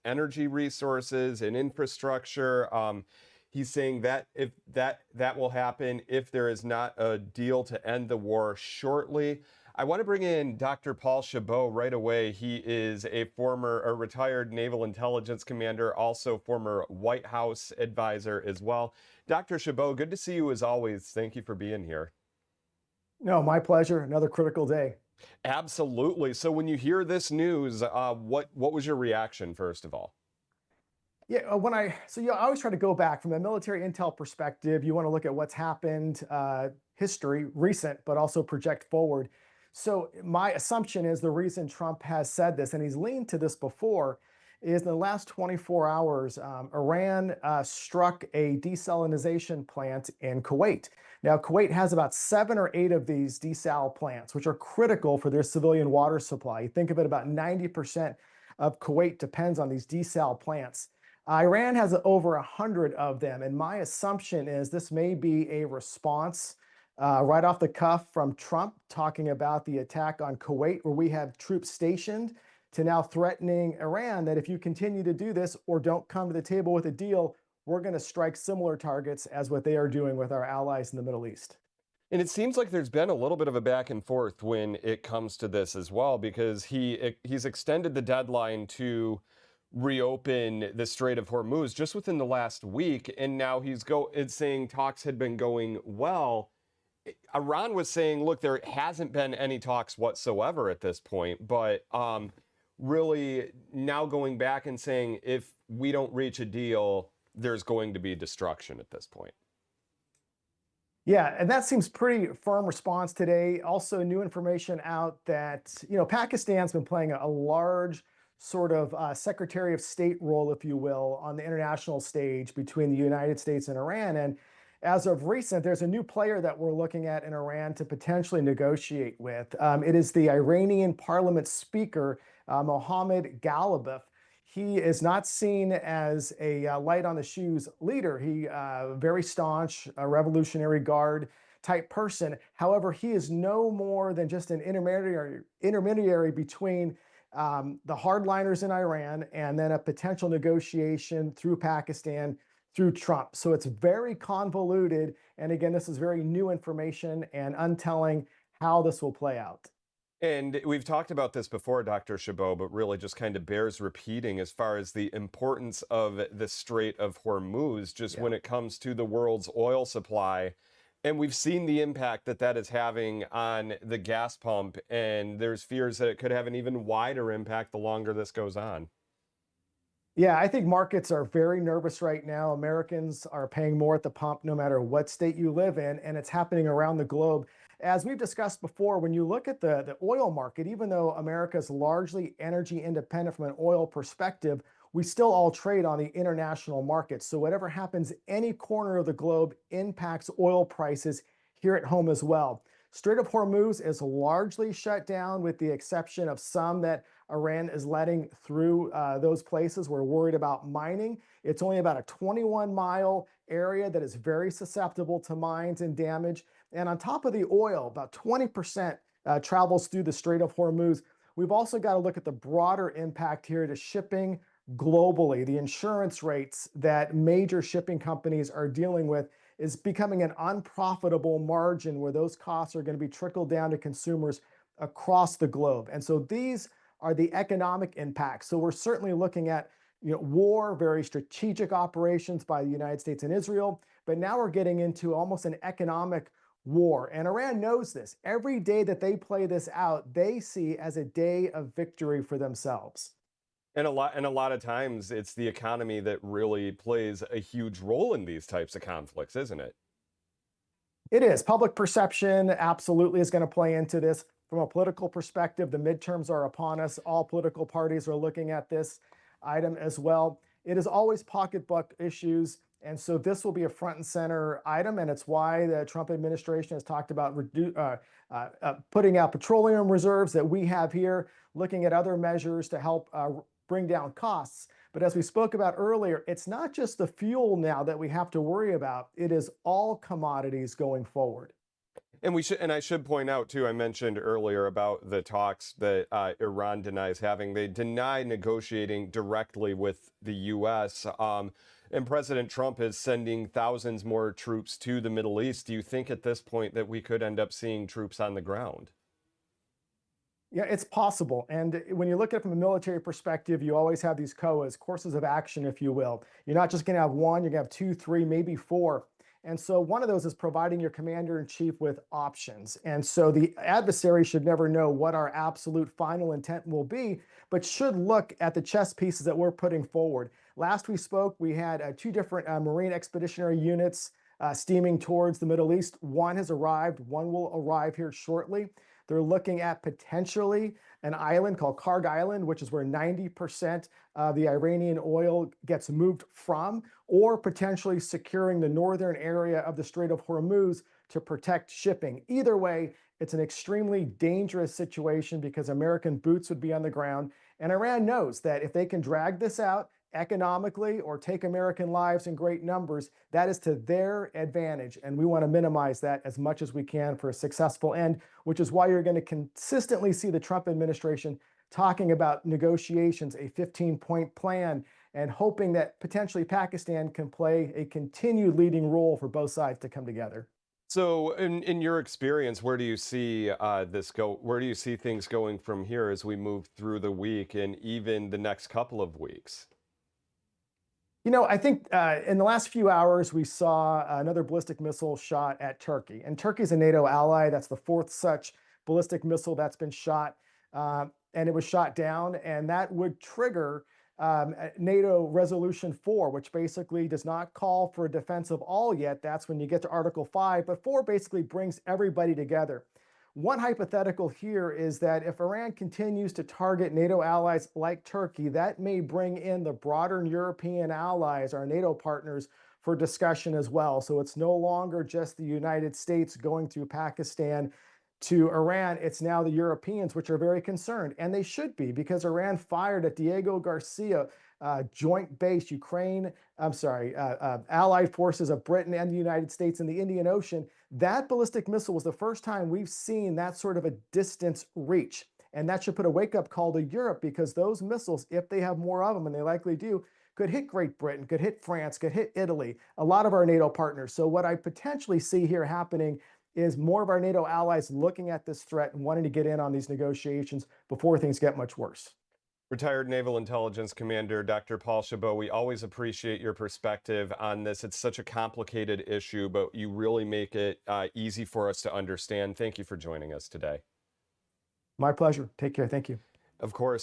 energy resources and infrastructure. He's saying that if that will happen if there is not a deal to end the war shortly. I want to bring in Dr. Paul Chabot right away. He is a retired naval intelligence commander, also former White House advisor as well. Dr. Chabot, good to see you as always. Thank you for being here. No, my pleasure. Another critical day. Absolutely. So when you hear this news, what was your reaction, first of all? Yeah, I always try to go back from a military intel perspective. You want to look at what's happened, history, recent, but also project forward. So my assumption is the reason Trump has said this, and he's leaned to this before, is in the last 24 hours, Iran struck a desalinization plant in Kuwait. Now, Kuwait has about 7 or 8 of these desal plants, which are critical for their civilian water supply. You think of it, about 90% of Kuwait depends on these desal plants. Iran has over 100 of them, and my assumption is this may be a response right off the cuff from Trump talking about the attack on Kuwait, where we have troops stationed, to now threatening Iran that if you continue to do this or don't come to the table with a deal, we're going to strike similar targets as what they are doing with our allies in the Middle East. And it seems like there's been a little bit of a back and forth when it comes to this as well, because he's extended the deadline to reopen the Strait of Hormuz just within the last week, and now it's saying talks had been going well. Iran was saying, look, there hasn't been any talks whatsoever at this point, but really now going back and saying if we don't reach a deal, there's going to be destruction at this point. Yeah, and that seems pretty firm response today. Also, new information out that, Pakistan's been playing a large sort of Secretary of State role, if you will, on the international stage between the United States and Iran. And as of recent, there's a new player that we're looking at in Iran to potentially negotiate with. It is the Iranian parliament speaker, Mohammad Ghalibaf. He is not seen as a light on the shoes leader. He very staunch, a Revolutionary Guard type person. However, he is no more than just an intermediary between the hardliners in Iran and then a potential negotiation through Pakistan through Trump. So it's very convoluted. And again, this is very new information and untelling how this will play out. And we've talked about this before, Dr. Chabot, but really just kind of bears repeating as far as the importance of the Strait of Hormuz, just when it comes to the world's oil supply. And we've seen the impact that that is having on the gas pump, and there's fears that it could have an even wider impact the longer this goes on. Yeah, I think markets are very nervous right now. Americans are paying more at the pump no matter what state you live in, and it's happening around the globe. As we've discussed before, when you look at the oil market, even though America is largely energy independent from an oil perspective, we still all trade on the international markets. So whatever happens any corner of the globe impacts oil prices here at home as well. Strait of Hormuz is largely shut down with the exception of some that Iran is letting through those places. We're worried about mining. It's only about a 21-mile area that is very susceptible to mines and damage. And on top of the oil, about 20% travels through the Strait of Hormuz. We've also got to look at the broader impact here to shipping globally. The insurance rates that major shipping companies are dealing with is becoming an unprofitable margin where those costs are going to be trickled down to consumers across the globe. And so these are the economic impacts. So we're certainly looking at war, very strategic operations by the United States and Israel, but now we're getting into almost an economic war. And Iran knows this. Every day that they play this out, they see as a day of victory for themselves. And a lot of times it's the economy that really plays a huge role in these types of conflicts, isn't it? It is. Public perception absolutely is going to play into this. From a political perspective, the midterms are upon us. All political parties are looking at this item as well. It is always pocketbook issues. And so this will be a front and center item. And it's why the Trump administration has talked about putting out petroleum reserves that we have here, looking at other measures to help bring down costs. But as we spoke about earlier, it's not just the fuel now that we have to worry about. It is all commodities going forward. And I should point out too, I mentioned earlier about the talks that Iran denies having. They deny negotiating directly with the U.S. And President Trump is sending thousands more troops to the Middle East. Do you think at this point that we could end up seeing troops on the ground? Yeah, it's possible. And when you look at it from a military perspective, you always have these COAs, courses of action, if you will. You're not just going to have one, you're going to have two, three, maybe four. And so one of those is providing your commander in chief with options. And so the adversary should never know what our absolute final intent will be, but should look at the chess pieces that we're putting forward. Last we spoke, we had two different Marine expeditionary units steaming towards the Middle East. One has arrived, one will arrive here shortly. They're looking at potentially an island called Kharg Island, which is where 90% of the Iranian oil gets moved from, or potentially securing the northern area of the Strait of Hormuz to protect shipping. Either way, it's an extremely dangerous situation because American boots would be on the ground. And Iran knows that if they can drag this out economically or take American lives in great numbers, that is to their advantage. And we want to minimize that as much as we can for a successful end, which is why you're going to consistently see the Trump administration talking about negotiations, a 15-point plan, and hoping that potentially Pakistan can play a continued leading role for both sides to come together. So, in your experience, where do you see this go? Where do you see things going from here as we move through the week and even the next couple of weeks? You know, I think in the last few hours, we saw another ballistic missile shot at Turkey. And Turkey is a NATO ally. That's the fourth such ballistic missile that's been shot. And it was shot down. And that would trigger NATO Resolution 4, which basically does not call for a defense of all yet. That's when you get to Article 5. But 4 basically brings everybody together. One hypothetical here is that if Iran continues to target NATO allies like Turkey, that may bring in the broader European allies, our NATO partners, for discussion as well. So it's no longer just the United States going through Pakistan to Iran. It's now the Europeans, which are very concerned, and they should be, because Iran fired at Diego Garcia joint base, allied forces of Britain and the United States in the Indian Ocean. That ballistic missile was the first time we've seen that sort of a distance reach. And that should put a wake-up call to Europe, because those missiles, if they have more of them, and they likely do, could hit Great Britain, could hit France, could hit Italy, a lot of our NATO partners. So what I potentially see here happening is more of our NATO allies looking at this threat and wanting to get in on these negotiations before things get much worse. Retired Naval Intelligence Commander Dr. Paul Chabot, we always appreciate your perspective on this. It's such a complicated issue, but you really make it easy for us to understand. Thank you for joining us today. My pleasure. Take care. Thank you. Of course.